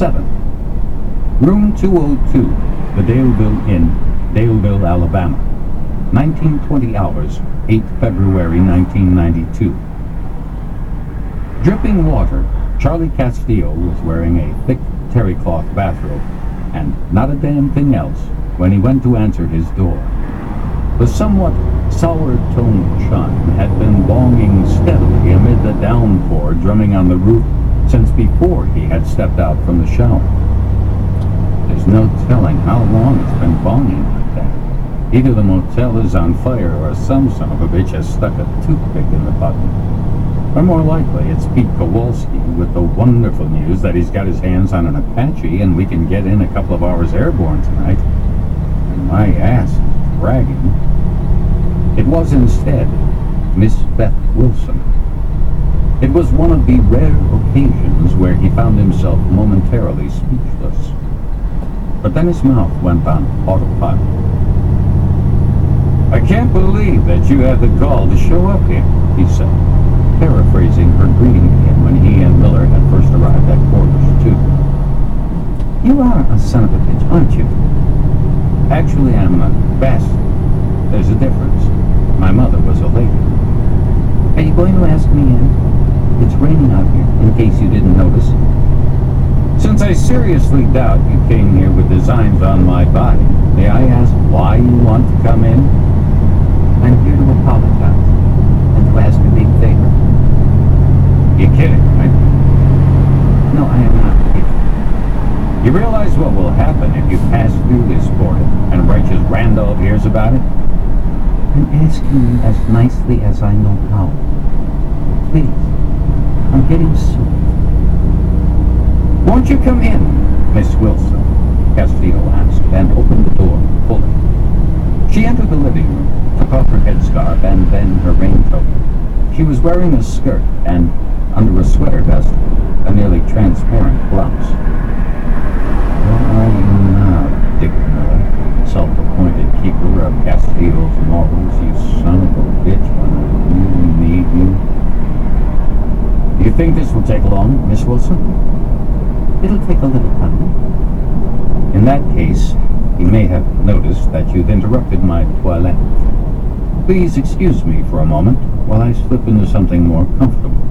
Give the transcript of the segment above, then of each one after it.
7. Room 202, the Daleville Inn, Daleville, Alabama. 1920 hours, 8 February 1992. Dripping water, Charlie Castillo was wearing a thick terry cloth bathrobe, and not a damn thing else when he went to answer his door. The somewhat sour-toned chime had been bonging steadily amid the downpour drumming on the roof since before he had stepped out from the shower. There's no telling how long it's been bonging like that. Either the motel is on fire or some son of a bitch has stuck a toothpick in the button. Or more likely, it's Pete Kowalski with the wonderful news that he's got his hands on an Apache and we can get in a couple of hours airborne tonight. And my ass is dragging. It was instead Miss Beth Wilson. It was one of the rare occasions where he found himself momentarily speechless. But then his mouth went on autopilot. "I can't believe that you had the gall to show up here," he said, paraphrasing her greeting to him when he and Miller had first arrived at quarters 2. "You are a son of a bitch, aren't you?" "Actually, I'm a bastard. There's a difference. My mother was a lady." "Are you going to ask me in? It's raining out here, in case you didn't notice." "Since I seriously doubt you came here with designs on my body, may I ask why you want to come in?" "I'm here to apologize, and to ask a big favor." "You're kidding, right?" "No, I am not kidding." "You realize what will happen if you pass through this portal, and righteous Randolph hears about it?" "I'm asking you as nicely as I know how. Please, I'm getting soaked." "Won't you come in, Miss Wilson?" Castillo asked, and opened the door fully. She entered the living room, took off her headscarf and then her raincoat. She was wearing a skirt and, under a sweater vest, a nearly transparent blouse. "Where are you now, Dick Miller, self-appointed keeper of Castillo's morals, you son of a bitch, when I really need you?" "Do you think this will take long, Miss Wilson?" "It'll take a little time." "In that case, you may have noticed that you've interrupted my toilette. Please excuse me for a moment while I slip into something more comfortable."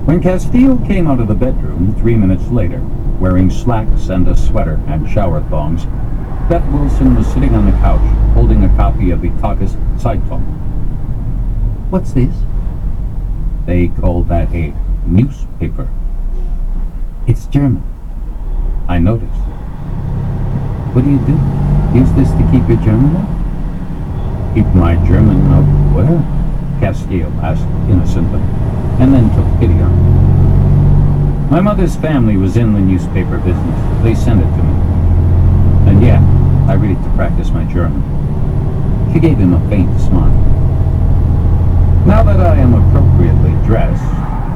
When Castillo came out of the bedroom 3 minutes later, wearing slacks and a sweater and shower thongs, Beth Wilson was sitting on the couch, holding a copy of the Tages Zeitung. "What's this?" "They call that a newspaper." "It's German." "I noticed." "What do you do? Use this to keep your German up?" "Keep my German up where?" Castillo asked innocently, and then took pity on him. "My mother's family was in the newspaper business. They sent it to me. And yeah, I read it to practice my German." She gave him a faint smile. "Now that I am appropriately dressed,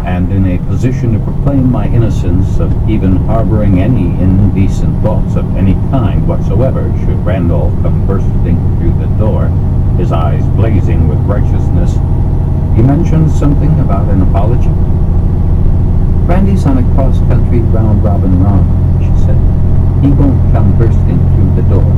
and in a position to proclaim my innocence of even harboring any indecent thoughts of any kind whatsoever should Randolph come bursting through the door, his eyes blazing with righteousness, you mentioned something about an apology?" "Randy's on a cross-country round-robin run," she said. "He won't come bursting through the door.